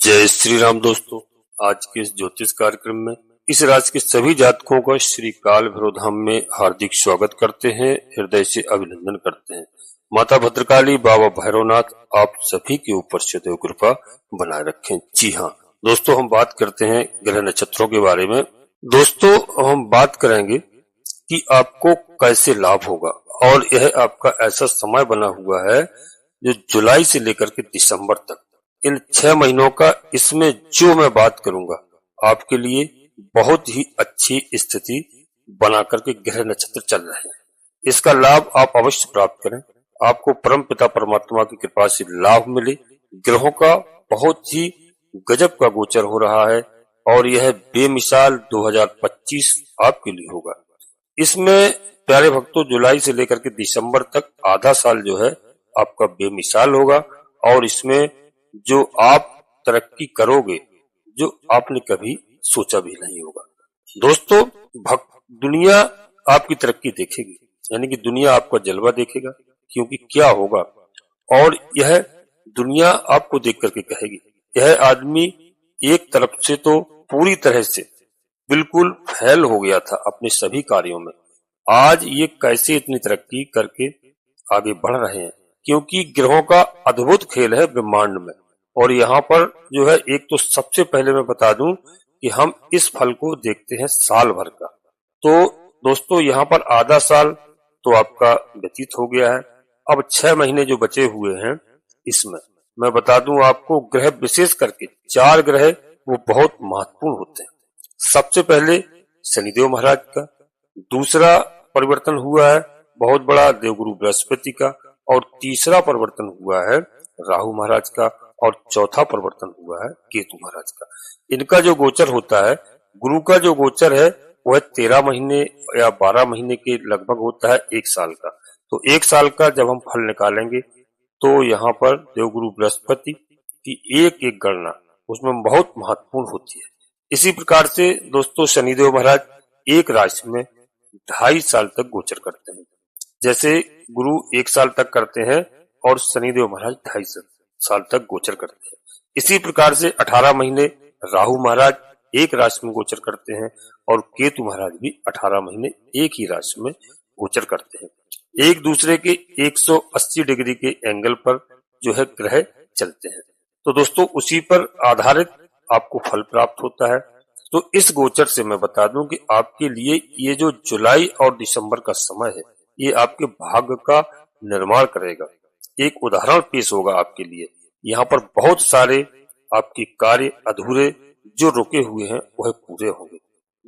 जय श्री राम दोस्तों। आज के इस ज्योतिष कार्यक्रम में इस राशि के सभी जातकों का श्री काल भैरव धाम में हार्दिक स्वागत करते हैं, हृदय से अभिनंदन करते हैं। माता भद्रकाली, बाबा भैरवनाथ आप सभी के ऊपर सदैव कृपा बनाए रखें। जी हाँ दोस्तों, हम बात करते हैं ग्रह नक्षत्रों के बारे में। दोस्तों हम बात करेंगे कि आपको कैसे लाभ होगा, और यह आपका ऐसा समय बना हुआ है जो जुलाई से लेकर के दिसंबर तक, इन 6 महीनों का, इसमें जो मैं बात करूंगा आपके लिए बहुत ही अच्छी स्थिति बना करके ग्रह नक्षत्र चल रहे हैं। इसका लाभ आप अवश्य प्राप्त करें, आपको परम पिता परमात्मा की कृपा से लाभ मिले। ग्रहों का बहुत ही गजब का गोचर हो रहा है और यह बेमिसाल 2025 आपके लिए होगा। इसमें प्यारे भक्तों, जुलाई से लेकर के दिसंबर तक आधा साल जो है आपका बेमिसाल होगा, और इसमें जो आप तरक्की करोगे जो आपने कभी सोचा भी नहीं होगा। दोस्तों दुनिया आपकी तरक्की देखेगी, यानी कि दुनिया आपका जलवा देखेगा, क्योंकि क्या होगा, और यह दुनिया आपको देख करके कहेगी यह आदमी एक तरफ से तो पूरी तरह से बिल्कुल फेल हो गया था अपने सभी कार्यों में, आज ये कैसे इतनी तरक्की करके आगे बढ़ रहे हैं। क्योंकि ग्रहों का अद्भुत खेल है ब्रह्मांड में। और यहाँ पर जो है, एक तो सबसे पहले मैं बता दूं कि हम इस फल को देखते हैं साल भर का। तो दोस्तों यहाँ पर आधा साल तो आपका व्यतीत हो गया है, अब 6 महीने जो बचे हुए हैं इसमें मैं बता दूं आपको, ग्रह विशेष करके 4 ग्रह वो बहुत महत्वपूर्ण होते हैं। सबसे पहले शनिदेव महाराज का, दूसरा परिवर्तन हुआ है बहुत बड़ा देवगुरु बृहस्पति का, और तीसरा परिवर्तन हुआ है राहु महाराज का, और चौथा परिवर्तन हुआ है केतु महाराज का। इनका जो गोचर होता है, गुरु का जो गोचर है वह 13 महीने या 12 महीने के लगभग होता है, 1 साल का। तो 1 साल का जब हम फल निकालेंगे तो यहाँ पर देवगुरु बृहस्पति की एक एक गणना उसमें बहुत महत्वपूर्ण होती है। इसी प्रकार से दोस्तों शनिदेव महाराज एक राशि में 2.5 साल तक गोचर करते हैं। जैसे गुरु 1 साल तक करते हैं और शनिदेव महाराज 2.5 साल तक गोचर करते हैं। इसी प्रकार से 18 महीने राहु महाराज एक राशि में गोचर करते हैं, और केतु महाराज भी 18 महीने एक ही राशि में गोचर करते हैं। एक दूसरे के 180 डिग्री के एंगल पर जो है ग्रह चलते हैं। तो दोस्तों उसी पर आधारित आपको फल प्राप्त होता है। तो इस गोचर से मैं बता दूं कि आपके लिए ये जो जुलाई और दिसंबर का समय है, ये आपके भाग्य का निर्माण करेगा। एक उदाहरण पेश होगा आपके लिए। यहाँ पर बहुत सारे आपके कार्य अधूरे जो रुके हुए हैं वह पूरे होंगे।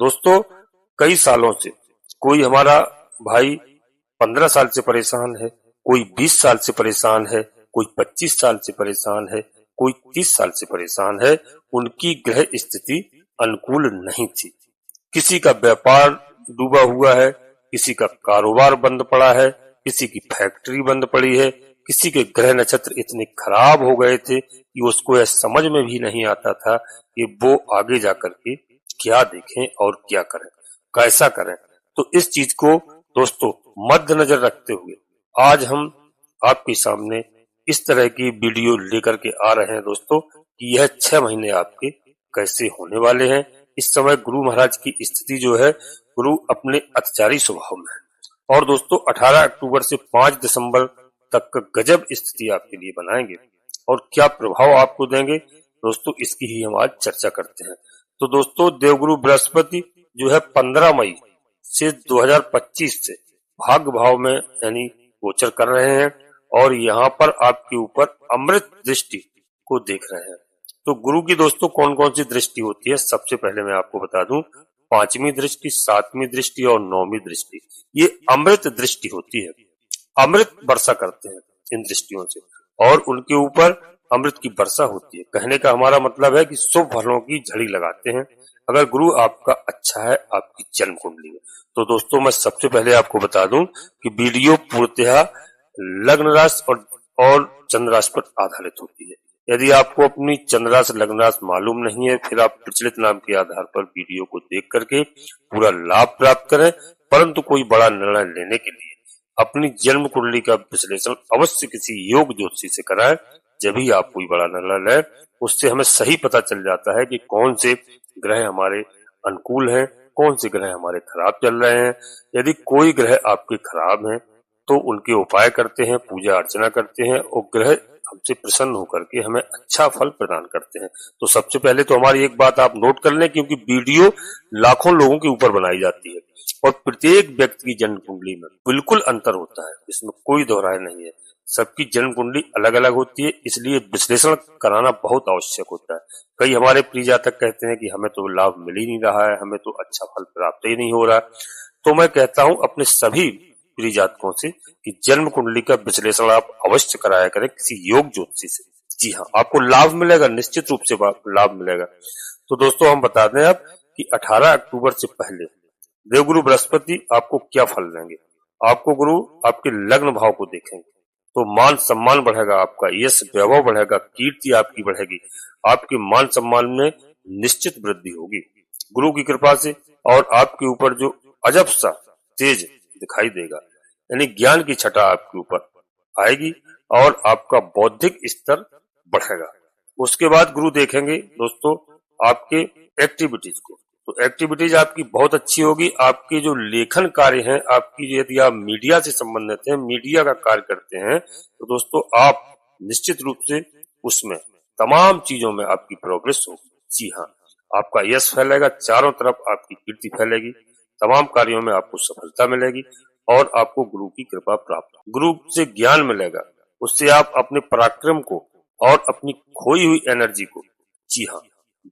दोस्तों कई सालों से कोई हमारा भाई 15 साल से परेशान है, कोई 20 साल से परेशान है, कोई 25 साल से परेशान है, कोई 30 साल से परेशान है, उनकी ग्रह स्थिति अनुकूल नहीं थी। किसी का व्यापार डूबा हुआ है, किसी का कारोबार बंद पड़ा है, किसी की फैक्ट्री बंद पड़ी है, किसी के ग्रह नक्षत्र इतने खराब हो गए थे कि उसको यह समझ में भी नहीं आता था कि वो आगे जाकर के क्या देखें और क्या करें, कैसा करें। तो इस चीज को दोस्तों मद्देनजर रखते हुए आज हम आपके सामने इस तरह की वीडियो लेकर के आ रहे हैं दोस्तों, कि यह 6 महीने आपके कैसे होने वाले हैं। इस समय गुरु महाराज की स्थिति जो है, गुरु अपने अत्याचारी स्वभाव में है, और दोस्तों 18 अक्टूबर से 5 दिसंबर तक गजब स्थिति आपके लिए बनाएंगे, और क्या प्रभाव आपको देंगे दोस्तों इसकी ही हम आज चर्चा करते हैं। तो दोस्तों देवगुरु बृहस्पति जो है 15 मई से 2025 से भाग्य भाव में यानी गोचर कर रहे हैं, और यहाँ पर आपके ऊपर अमृत दृष्टि को देख रहे हैं। तो गुरु की दोस्तों कौन कौन सी दृष्टि होती है, सबसे पहले मैं आपको बता दूं, 5वीं दृष्टि, 7वीं दृष्टि और 9वीं दृष्टि, ये अमृत दृष्टि होती है। अमृत वर्षा करते हैं इन दृष्टियों से, और उनके ऊपर अमृत की वर्षा होती है। कहने का हमारा मतलब है कि शुभ फलों की झड़ी लगाते हैं अगर गुरु आपका अच्छा है आपकी जन्म कुंडली में। तो दोस्तों मैं सबसे पहले आपको बता दूं कि वीडियो पूर्णतः लग्न राशि और चंद्र राशि पर आधारित होती है। यदि आपको अपनी चंद्र राशि लग्न राशि मालूम नहीं है, फिर आप प्रचलित नाम के आधार पर वीडियो को देख करके पूरा लाभ प्राप्त करें, परंतु कोई बड़ा निर्णय लेने के लिए अपनी जन्म कुंडली का विश्लेषण अवश्य किसी योग ज्योतिषी से कराएं, जब भी आप कोई बड़ा निर्णय लें, उससे हमें सही पता चल जाता है कि कौन से ग्रह हमारे अनुकूल हैं, कौन से ग्रह हमारे खराब चल रहे हैं। यदि कोई ग्रह आपके खराब हैं तो उनके उपाय करते हैं, पूजा अर्चना करते हैं और ग्रह हमसे प्रसन्न होकर के हमें अच्छा फल प्रदान करते हैं। तो सबसे पहले तो हमारी एक बात आप नोट कर लें, क्योंकि वीडियो लाखों लोगों के ऊपर बनाई जाती है और प्रत्येक व्यक्ति की जन्म कुंडली में बिल्कुल अंतर होता है, इसमें कोई दोहराय नहीं है। सबकी जन्म कुंडली अलग अलग होती है, इसलिए विश्लेषण कराना बहुत आवश्यक होता है। कई हमारे प्रिय जातक कहते हैं कि हमें तो लाभ मिल ही नहीं रहा है, हमें तो अच्छा फल प्राप्त ही नहीं हो रहा। तो मैं कहता हूं अपने सभी प्रिय जातकों से कि जन्म कुंडली का विश्लेषण आप अवश्य कराया करें किसी योग ज्योतिषी से। जी हाँ, आपको लाभ मिलेगा, निश्चित रूप से लाभ मिलेगा। तो दोस्तों हम बता दें अब कि 18 अक्टूबर से पहले देवगुरु बृहस्पति आपको क्या फल देंगे। आपको गुरु आपके लग्न भाव को देखेंगे तो मान सम्मान बढ़ेगा, आपका यश वैभव बढ़ेगा, कीर्ति आपकी बढ़ेगी, आपके मान सम्मान में निश्चित वृद्धि होगी गुरु की कृपा से। और आपके ऊपर जो अजब सा तेज दिखाई देगा, यानी ज्ञान की छटा आपके ऊपर आएगी और आपका बौद्धिक स्तर बढ़ेगा। उसके बाद गुरु देखेंगे दोस्तों आपके एक्टिविटीज को, तो एक्टिविटीज आपकी बहुत अच्छी होगी। आपके जो लेखन कार्य हैं, आपकी यदि आप मीडिया से संबंधित हैं, मीडिया का कार्य करते हैं, तो दोस्तों आप निश्चित रूप से उसमें तमाम चीजों में आपकी प्रोग्रेस होगी। जी हाँ, आपका यश फैलेगा, चारों तरफ आपकी कीर्ति फैलेगी, तमाम कार्यों में आपको सफलता मिलेगी और आपको गुरु की कृपा प्राप्त, गुरु से ज्ञान मिलेगा, उससे आप अपने पराक्रम को और अपनी खोई हुई एनर्जी को जी हाँ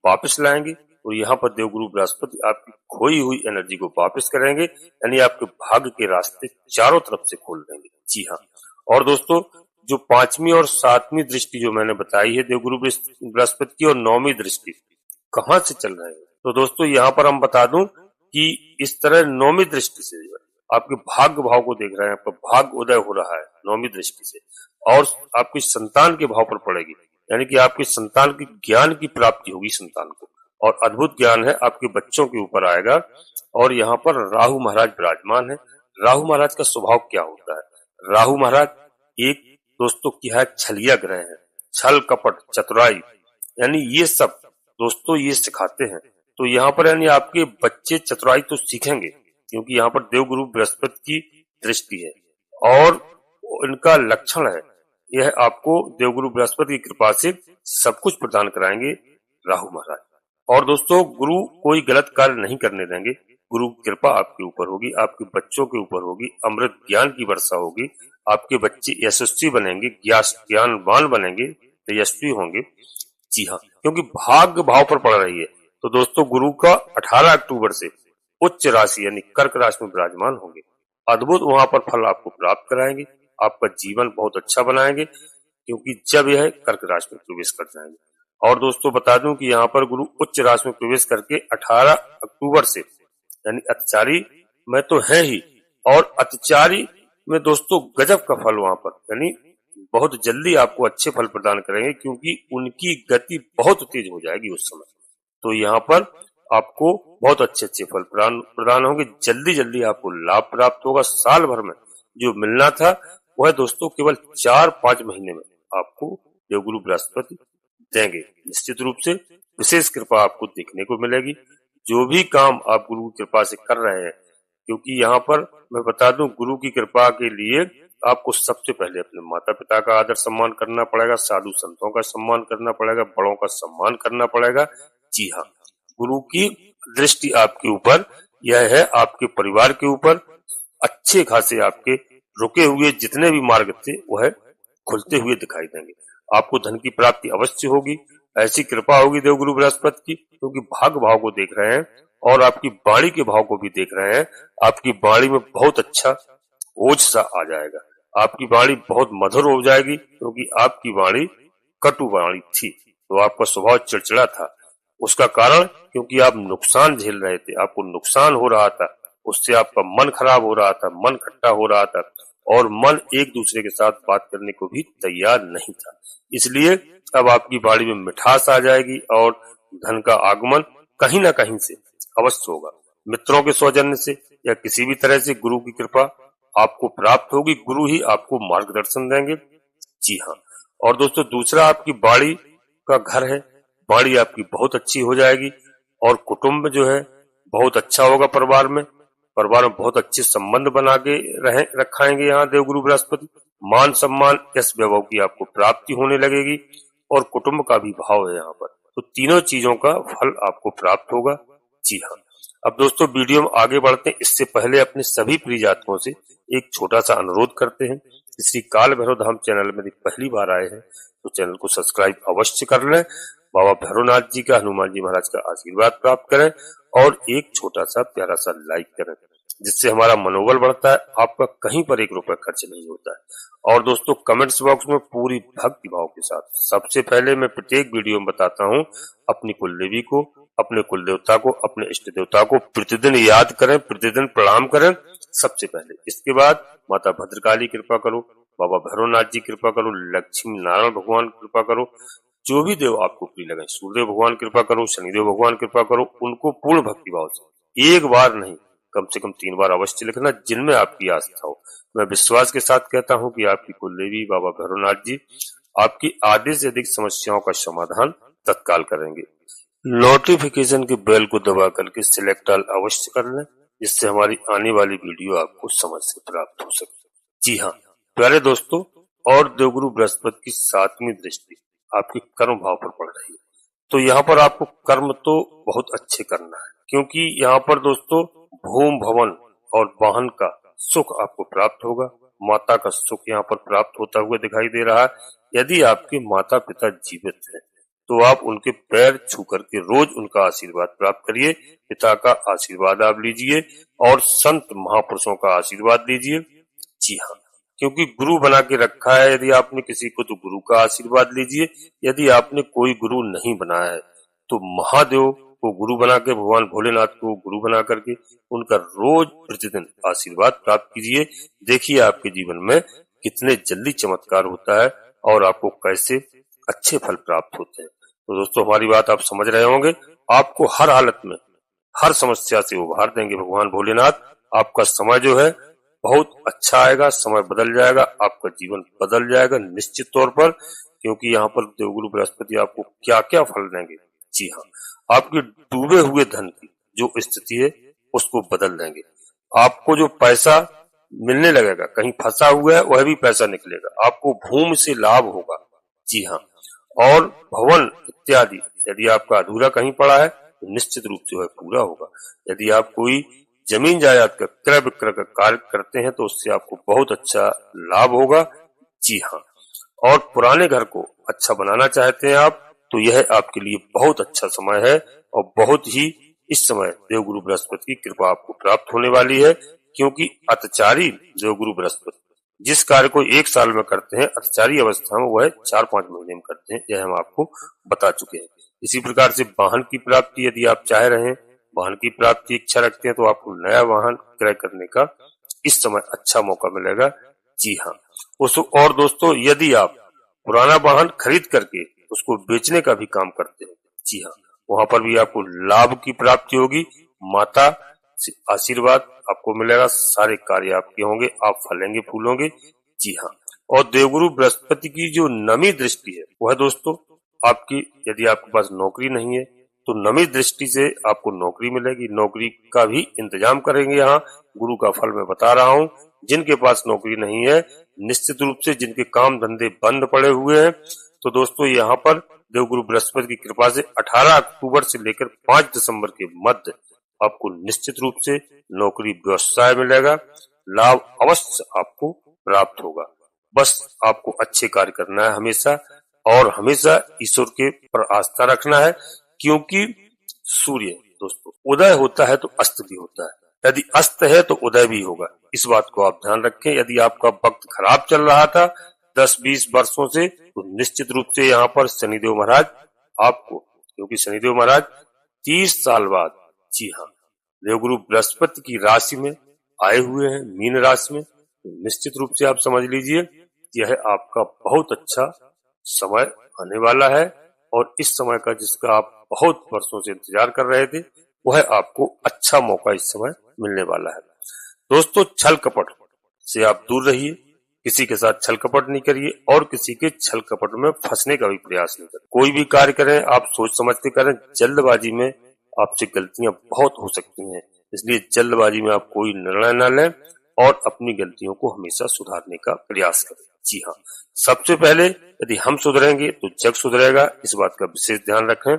वापस लाएंगे। और यहाँ पर देवगुरु बृहस्पति आपकी खोई हुई एनर्जी को वापस करेंगे, यानी आपके भाग्य के रास्ते चारों तरफ से खोल देंगे। जी हाँ, और दोस्तों जो 5वीं और 7वीं दृष्टि जो मैंने बताई है देवगुरु बृहस्पति की, और 9वीं दृष्टि कहाँ से चल रहे हैं, तो दोस्तों यहाँ पर हम बता दूं कि इस तरह 9वीं दृष्टि से आपके भाग्य भाव को देख रहे हैं, आपका भाग्य उदय हो रहा है 9वीं दृष्टि से, और आपकी संतान के भाव पर पड़ेगी, यानी कि आपकी संतान की ज्ञान की प्राप्ति होगी संतान को, और अद्भुत ज्ञान है आपके बच्चों के ऊपर आएगा। और यहाँ पर राहु महाराज विराजमान है। राहु महाराज का स्वभाव क्या होता है? राहु महाराज एक दोस्तों क्या है, छलिया ग्रह है, छल कपट चतुराई, यानी ये सब दोस्तों ये सिखाते हैं। तो यहाँ पर यानी आपके बच्चे चतुराई तो सीखेंगे, क्योंकि यहाँ पर देवगुरु बृहस्पति की दृष्टि है और इनका लक्षण है, यह आपको देवगुरु बृहस्पति की कृपा से सब कुछ प्रदान कराएंगे राहु महाराज। और दोस्तों गुरु कोई गलत कार्य नहीं करने देंगे, गुरु की कृपा आपके ऊपर होगी, आपके बच्चों के ऊपर होगी, अमृत ज्ञान की वर्षा होगी, आपके बच्चे यशस्वी बनेंगे, ज्ञानवान बनेंगे, तेजस्वी होंगे। जी हाँ, क्योंकि भाग्य भाव पर पड़ रही है। तो दोस्तों गुरु का 18 अक्टूबर से उच्च राशि यानी कर्क राशि में विराजमान होंगे, अद्भुत वहां पर फल आपको प्राप्त कराएंगे, आपका जीवन बहुत अच्छा बनाएंगे, क्योंकि जब यह कर्क राशि में प्रवेश कर जाएंगे। और दोस्तों बता दूं कि यहाँ पर गुरु उच्च राशि में प्रवेश करके 18 अक्टूबर से यानी अतिचारी में तो है ही, और अतिचारी में दोस्तों गजब का फल वहां पर, यानी बहुत जल्दी आपको अच्छे फल प्रदान करेंगे, क्योंकि उनकी गति बहुत तेज हो जाएगी उस समय। तो यहाँ पर आपको बहुत अच्छे अच्छे फल प्रदान होंगे, जल्दी जल्दी आपको लाभ प्राप्त होगा। साल भर में जो मिलना था वह दोस्तों केवल 4-5 महीने में आपको देवगुरु बृहस्पति देंगे। निश्चित रूप से विशेष कृपा आपको देखने को मिलेगी, जो भी काम आप गुरु की कृपा से कर रहे हैं, क्योंकि यहाँ पर मैं बता दूं गुरु की कृपा के लिए आपको सबसे पहले अपने माता पिता का आदर सम्मान करना पड़ेगा, साधु संतों का सम्मान करना पड़ेगा, बड़ों का सम्मान करना पड़ेगा। जी हाँ, गुरु की दृष्टि आपके ऊपर यह है, आपके परिवार के ऊपर अच्छे खासे आपके रुके हुए जितने भी मार्ग थे वह खुलते हुए दिखाई देंगे। आपको धन की प्राप्ति अवश्य होगी, ऐसी कृपा होगी देवगुरु बृहस्पति की, क्योंकि भाग्य भाव को देख रहे हैं और आपकी वाणी के भाव को भी देख रहे हैं। आपकी वाणी में बहुत अच्छा ओज सा आ जाएगा, आपकी वाणी बहुत मधुर हो जाएगी, क्योंकि आपकी वाणी कटु वाणी थी, तो आपका स्वभाव चिड़चिड़ा था। उसका कारण क्योंकि आप नुकसान झेल रहे थे, आपको नुकसान हो रहा था, उससे आपका मन खराब हो रहा था, मन खट्टा हो रहा था, और मन एक दूसरे के साथ बात करने को भी तैयार नहीं था। इसलिए अब आपकी वाणी में मिठास आ जाएगी और धन का आगमन कहीं ना कहीं से अवश्य होगा, मित्रों के सौजन्य से या किसी भी तरह से गुरु की कृपा आपको प्राप्त होगी, गुरु ही आपको मार्गदर्शन देंगे। जी हाँ, और दोस्तों दूसरा आपकी बाड़ी का घर है, बाड़ी आपकी बहुत अच्छी हो जाएगी और कुटुंब जो है बहुत अच्छा होगा। परिवार में बहुत अच्छे संबंध बना के रखाएंगे यहाँ देवगुरु बृहस्पति। मान सम्मान यश वैभव की आपको प्राप्ति होने लगेगी और कुटुंब का भी भाव है यहाँ पर, तो तीनों चीजों का फल आपको प्राप्त होगा। जी हाँ, अब दोस्तों वीडियो में आगे बढ़ते हैं, इससे पहले अपने सभी प्रिय जातकों से एक छोटा सा अनुरोध करते हैं। श्री काल भैरव धाम चैनल में पहली बार आए हैं तो चैनल को सब्सक्राइब अवश्य कर लें, बाबा भैरवनाथ जी का, हनुमान जी महाराज का आशीर्वाद प्राप्त करें और एक छोटा सा प्यारा सा लाइक करें, जिससे हमारा मनोबल बढ़ता है। आपका कहीं पर 1 रुपया खर्च नहीं होता है। और दोस्तों कमेंट्स बॉक्स में पूरी भक्ति भाव के साथ सबसे पहले मैं प्रत्येक वीडियो में बताता हूँ अपनी कुलदेवी को, अपने कुल देवता को, अपने इष्ट देवता को प्रतिदिन याद करें, प्रतिदिन प्रणाम करें सबसे पहले। इसके बाद माता भद्रकाली कृपा करो, बाबा भैरवनाथ जी कृपा करो, लक्ष्मी नारायण भगवान कृपा करो, जो भी देव आपको प्रिय लगे, सूर्यदेव भगवान कृपा करो, शनिदेव भगवान कृपा करो, उनको पूर्ण भक्ति भाव से एक बार नहीं कम से कम 3 बार अवश्य लिखना, जिनमें आपकी आस्था हो। मैं विश्वास के साथ कहता हूँ कि आपकी कुलदेवी बाबा भैरवनाथ जी आपकी आधे से अधिक समस्याओं का समाधान तत्काल करेंगे। नोटिफिकेशन के बेल को दबा करके सिलेक्ट ऑल अवश्य कर लें, जिससे हमारी आने वाली वीडियो आपको समय से प्राप्त हो सके। जी हाँ प्यारे दोस्तों, और देवगुरु बृहस्पति की 7वीं दृष्टि आपके कर्म भाव पर पड़ रही है, तो यहाँ पर आपको कर्म तो बहुत अच्छे करना है, क्योंकि यहाँ पर दोस्तों भूम भवन और वाहन का सुख आपको प्राप्त होगा। माता का सुख यहाँ पर प्राप्त होता हुआ दिखाई दे रहा है। यदि आपके माता पिता जीवित हैं तो आप उनके पैर छू करके रोज उनका आशीर्वाद प्राप्त करिए। पिता का आशीर्वाद आप लीजिए और संत महापुरुषों का आशीर्वाद लीजिए। जी हाँ, क्योंकि गुरु बना के रखा है यदि आपने किसी को, तो गुरु का आशीर्वाद लीजिए। यदि आपने कोई गुरु नहीं बनाया है तो महादेव को गुरु बना के, भगवान भोलेनाथ को गुरु बना करके उनका रोज प्रतिदिन आशीर्वाद प्राप्त कीजिए। देखिए आपके जीवन में कितने जल्दी चमत्कार होता है और आपको कैसे अच्छे फल प्राप्त होते हैं। तो दोस्तों हमारी बात आप समझ रहे होंगे, आपको हर हालत में हर समस्या से उभार देंगे भगवान भोलेनाथ। आपका समय जो है बहुत अच्छा आएगा, समय बदल जाएगा, आपका जीवन बदल जाएगा निश्चित तौर पर, क्योंकि यहाँ पर देवगुरु बृहस्पति आपको क्या क्या फल देंगे। जी हाँ, आपके डूबे हुए धन की जो स्थिति है उसको बदल देंगे। आपको जो पैसा मिलने लगेगा, कहीं फंसा हुआ है वह भी पैसा निकलेगा, आपको भूमि से लाभ होगा। जी हाँ, और भवन इत्यादि यदि आपका अधूरा कहीं पड़ा है तो निश्चित रूप से वह पूरा होगा। यदि आप कोई जमीन जायदाद का क्रय विक्रय का कार्य करते हैं तो उससे आपको बहुत अच्छा लाभ होगा। जी हाँ, और पुराने घर को अच्छा बनाना चाहते हैं आप, तो यह आपके लिए बहुत अच्छा समय है और बहुत ही इस समय देवगुरु बृहस्पति की कृपा आपको प्राप्त होने वाली है। क्योंकि अतचारी देवगुरु बृहस्पति जिस कार्य को 1 साल में करते हैं, अतचारी अवस्था में वह 4-5 महीने में करते हैं, यह हम आपको बता चुके हैं। इसी प्रकार से वाहन की प्राप्ति यदि आप चाह रहे हैं, वाहन की प्राप्ति इच्छा रखते हैं, तो आपको नया वाहन क्रय करने का इस समय अच्छा मौका मिलेगा। जी हाँ, और दोस्तों यदि आप पुराना वाहन खरीद करके उसको बेचने का भी काम करते हैं, जी हाँ, वहां पर भी आपको लाभ की प्राप्ति होगी। माता से आशीर्वाद आपको मिलेगा, सारे कार्य आपके होंगे, आप फलेंगे फूलोगे। जी हाँ, और देवगुरु बृहस्पति की जो नवी दृष्टि है वह दोस्तों आपकी, यदि आपके पास नौकरी नहीं है तो नवी दृष्टि से आपको नौकरी मिलेगी। नौकरी का भी इंतजाम करेंगे यहाँ, गुरु का फल मैं बता रहा हूँ। जिनके पास नौकरी नहीं है, निश्चित रूप से जिनके काम धंधे बंद पड़े हुए हैं, तो दोस्तों यहाँ पर देवगुरु बृहस्पति की कृपा से 18 अक्टूबर से लेकर 5 दिसंबर के मध्य आपको निश्चित रूप से नौकरी व्यवसाय मिलेगा, लाभ अवश्य आपको प्राप्त होगा। बस आपको अच्छे कार्य करना है हमेशा, और हमेशा ईश्वर के पर आस्था रखना है। क्योंकि सूर्य दोस्तों उदय होता है तो अस्त भी होता है, यदि अस्त है तो उदय भी होगा, इस बात को आप ध्यान रखें। यदि आपका वक्त खराब चल रहा था 10-20 वर्षों से, तो निश्चित रूप से यहाँ पर शनिदेव महाराज आपको, क्योंकि शनिदेव महाराज 30 साल बाद, जी हाँ, देवगुरु बृहस्पति की राशि में आए हुए हैं, मीन राशि में, तो निश्चित रूप से आप समझ लीजिए यह आपका बहुत अच्छा समय आने वाला है। और इस समय का जिसका आप बहुत वर्षों से इंतजार कर रहे थे, वह आपको अच्छा मौका इस समय मिलने वाला है। दोस्तों छल कपट से आप दूर रहिए, किसी के साथ छल कपट नहीं करिए और किसी के छल कपट में फंसने का भी प्रयास नहीं करें। कोई भी कार्य करें आप सोच समझ के करें। जल्दबाजी में आपसे गलतियां बहुत हो सकती हैं, इसलिए जल्दबाजी में आप कोई निर्णय न लें और अपनी गलतियों को हमेशा सुधारने का प्रयास करें। जी हाँ, सबसे पहले यदि हम सुधरेंगे तो जग सुधरेगा, इस बात का विशेष ध्यान रखें।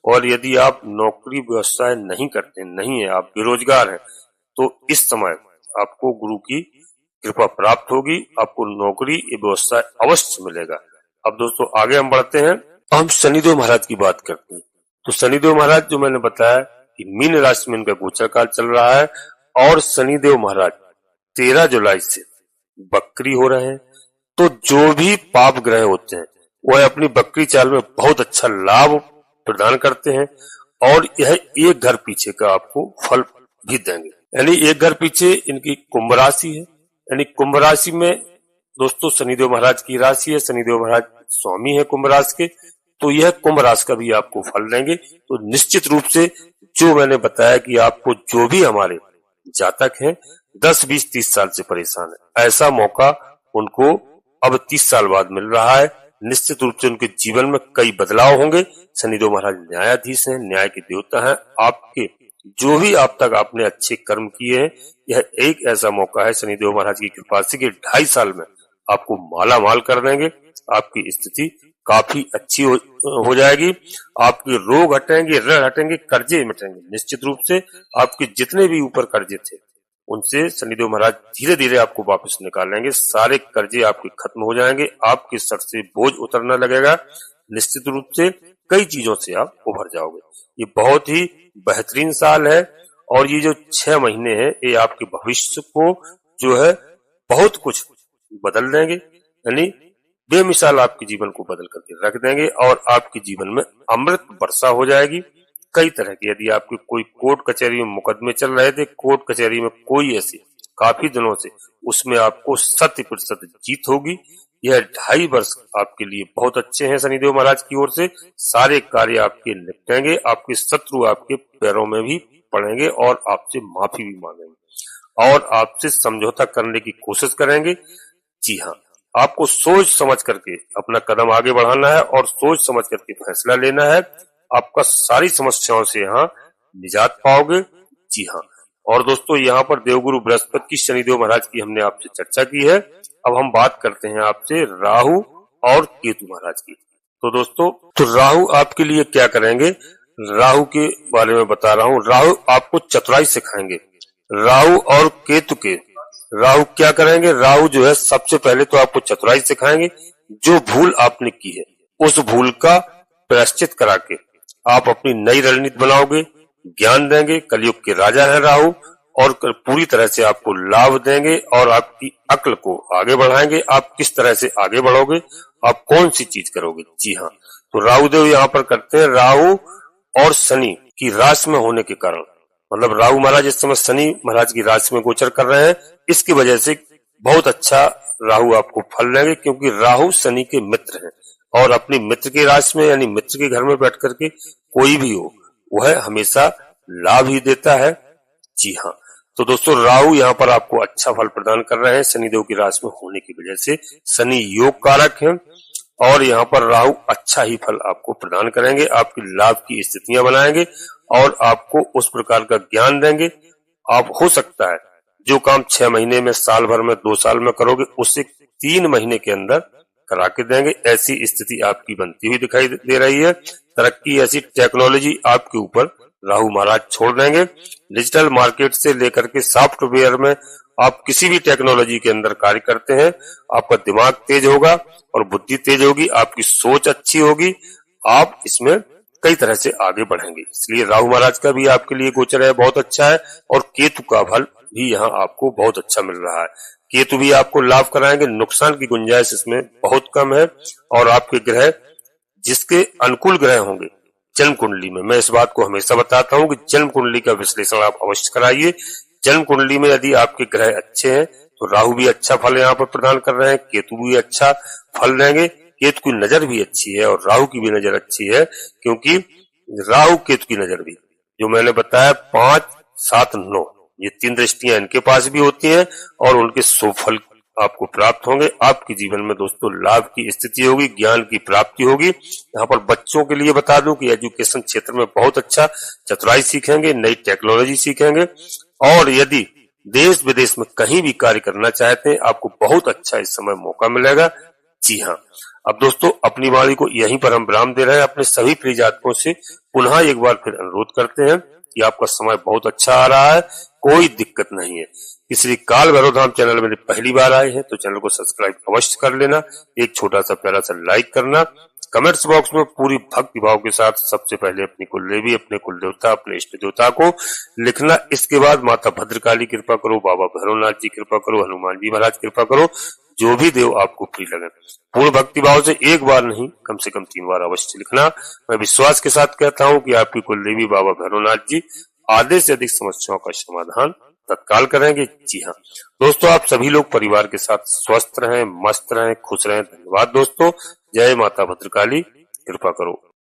और यदि आप नौकरी व्यवसाय नहीं करते, नहीं है, आप बेरोजगार हैं, तो इस समय आपको गुरु की कृपा प्राप्त होगी, आपको नौकरी व्यवसाय अवश्य मिलेगा। अब दोस्तों आगे हम बढ़ते हैं, हम शनिदेव महाराज की बात करते हैं। तो शनिदेव महाराज जो मैंने बताया कि मीन राशि में इनका गोचर काल चल रहा है और शनिदेव महाराज 13 जुलाई से बकरी हो रहे हैं। तो जो भी पाप ग्रह होते हैं वह अपनी बकरी चाल में बहुत अच्छा लाभ प्रदान करते हैं और यह एक घर पीछे का आपको फल भी देंगे। यानी एक घर पीछे इनकी कुंभ राशि है, यानी कुंभ राशि में दोस्तों शनिदेव महाराज की राशि है, शनिदेव महाराज स्वामी है कुंभ राशि के, तो यह कुंभ राशि का भी आपको फल देंगे। तो निश्चित रूप से जो मैंने बताया कि आपको जो भी हमारे जातक हैं 10, 20, 30 साल से परेशान है, ऐसा मौका उनको अब 30 साल बाद मिल रहा है। निश्चित रूप से उनके जीवन में कई बदलाव होंगे। शनिदेव महाराज न्यायाधीश हैं, न्याय के देवता हैं। आपके जो भी आप तक आपने अच्छे कर्म किए हैं, यह एक ऐसा मौका है शनिदेव महाराज की कृपा से कि 2.5 साल में आपको माला माल कर देंगे। आपकी स्थिति काफी अच्छी हो जाएगी, आपके रोग हटेंगे, ऋण हटेंगे, कर्जे मिटेंगे। निश्चित रूप से आपके जितने भी ऊपर कर्जे थे उनसे शनिदेव महाराज धीरे धीरे आपको वापस निकालेंगे, सारे कर्जे आपके खत्म हो जाएंगे, आपके सर से बोझ उतरने लगेगा। निश्चित रूप से कई चीजों से आप उभर जाओगे। ये बहुत ही बेहतरीन साल है और ये जो 6 महीने हैं ये आपके भविष्य को जो है बहुत कुछ बदल देंगे, यानी बेमिसाल आपके जीवन को बदल करके रख देंगे और आपके जीवन में अमृत वर्षा हो जाएगी। कई तरह के, यदि आपके कोई कोर्ट कचहरी में मुकदमे चल रहे थे, कोर्ट कचहरी में कोई ऐसी काफी दिनों से, उसमें आपको 100% जीत होगी। यह 2.5 वर्ष आपके लिए बहुत अच्छे हैं शनिदेव महाराज की ओर से। सारे कार्य आपके निपटेंगे, आपके शत्रु आपके पैरों में भी पड़ेंगे और आपसे माफी भी मांगेंगे और आपसे समझौता करने की कोशिश करेंगे। जी हाँ, आपको सोच समझ करके अपना कदम आगे बढ़ाना है और सोच समझ करके फैसला लेना है। आपका सारी समस्याओं से यहाँ निजात पाओगे। जी हाँ, और दोस्तों यहाँ पर देवगुरु बृहस्पति की शनिदेव महाराज की हमने आपसे चर्चा की है। अब हम बात करते हैं आपसे राहु और केतु महाराज की। तो दोस्तों, तो राहु आपके लिए क्या करेंगे, राहु के बारे में बता रहा हूँ। राहु आपको चतुराई सिखाएंगे। राहु और केतु के, राहु क्या करेंगे, राहु जो है सबसे पहले तो आपको चतुराई सिखाएंगे। जो भूल आपने की है उस भूल का प्रायश्चित करा के आप अपनी नई रणनीति बनाओगे, ज्ञान देंगे। कलयुग के राजा हैं राहु और पूरी तरह से आपको लाभ देंगे और आपकी अक्ल को आगे बढ़ाएंगे। आप किस तरह से आगे बढ़ोगे, आप कौन सी चीज करोगे। जी हाँ, तो राहु देव यहाँ पर करते हैं। राहु और शनि की राशि में होने के कारण, मतलब राहु महाराज इस समय शनि महाराज की राशि में गोचर कर रहे हैं, इसकी वजह से बहुत अच्छा राहु आपको फल देंगे, क्योंकि राहु शनि के मित्र हैं और अपनी मित्र की राशि में यानी मित्र के घर में बैठ करके कोई भी हो वह हमेशा लाभ ही देता है। जी हाँ, तो दोस्तों राहु यहाँ पर आपको अच्छा फल प्रदान कर रहे हैं शनिदेव की राशि में होने की वजह से। शनि योग कारक हैं और यहाँ पर राहु अच्छा ही फल आपको प्रदान करेंगे, आपकी लाभ की स्थितियां बनाएंगे और आपको उस प्रकार का ज्ञान देंगे। आप हो सकता है जो काम 6 महीने में, साल भर में, 2 साल में करोगे उससे 3 महीने के अंदर करा के देंगे। ऐसी स्थिति आपकी बनती हुई दिखाई दे रही है। तरक्की, ऐसी टेक्नोलॉजी आपके ऊपर राहु महाराज छोड़ देंगे। डिजिटल मार्केट से लेकर के सॉफ्टवेयर में आप किसी भी टेक्नोलॉजी के अंदर कार्य करते हैं, आपका दिमाग तेज होगा और बुद्धि तेज होगी, आपकी सोच अच्छी होगी, आप इसमें कई तरह से आगे बढ़ेंगे। इसलिए राहु महाराज का भी आपके लिए गोचर है बहुत अच्छा है और केतु का फल भी यहाँ आपको बहुत अच्छा मिल रहा है। केतु भी आपको लाभ कराएंगे, नुकसान की गुंजाइश इसमें बहुत कम है। और आपके ग्रह जिसके अनुकूल ग्रह होंगे जन्म कुंडली में, मैं इस बात को हमेशा बताता हूँ कि जन्म कुंडली का विश्लेषण आप अवश्य कराइए। जन्म कुंडली में यदि आपके ग्रह अच्छे हैं तो राहु भी अच्छा फल यहाँ पर प्रदान कर रहे हैं, केतु भी अच्छा फल देंगे। केतु की नजर भी अच्छी है और राहु की भी नजर अच्छी है, क्योंकि राहु केतु की नजर भी जो मैंने बताया 5, 7, 9 ये 3 दृष्टियां इनके पास भी होती हैं और उनके शुभ फल आपको प्राप्त होंगे। आपके जीवन में दोस्तों लाभ की स्थिति होगी, ज्ञान की प्राप्ति होगी। यहाँ पर बच्चों के लिए बता दूं कि एजुकेशन क्षेत्र में बहुत अच्छा चतुराई सीखेंगे, नई टेक्नोलॉजी सीखेंगे, और यदि देश विदेश में कहीं भी कार्य करना चाहते हैं आपको बहुत अच्छा इस समय मौका मिलेगा। जी हाँ, अब दोस्तों अपनी वाणी को यहीं पर हम विराम दे रहे हैं। अपने सभी प्रिय जातकों से पुनः एक बार फिर अनुरोध करते हैं कि आपका समय बहुत अच्छा आ रहा है, कोई दिक्कत नहीं है। श्री काल भैरव धाम चैनल में पहली बार आए हैं तो चैनल को सब्सक्राइब अवश्य कर लेना, एक छोटा सा प्यारा सा लाइक करना, कमेंट्स बॉक्स में पूरी भक्ति भाव के साथ सबसे पहले अपनी कुलदेवी, अपने कुल देवता, अपने इष्ट देवता को लिखना। इसके बाद माता भद्रकाली कृपा करो, बाबा भैरवनाथ जी कृपा करो, हनुमान जी महाराज कृपा करो, जो भी देव आपको प्रिय लगे। पूर्ण भक्ति भाव से एक बार नहीं कम से कम 3 बार अवश्य लिखना। मैं विश्वास के साथ कहता हूँ कि आपकी कुलदेवी बाबा भैरवनाथ जी आधे से अधिक समस्याओं का समाधान तत्काल करेंगे। जी हाँ दोस्तों, आप सभी लोग परिवार के साथ स्वस्थ रहें, मस्त रहें, खुश रहें। धन्यवाद दोस्तों। जय माता भद्रकाली, कृपा करो।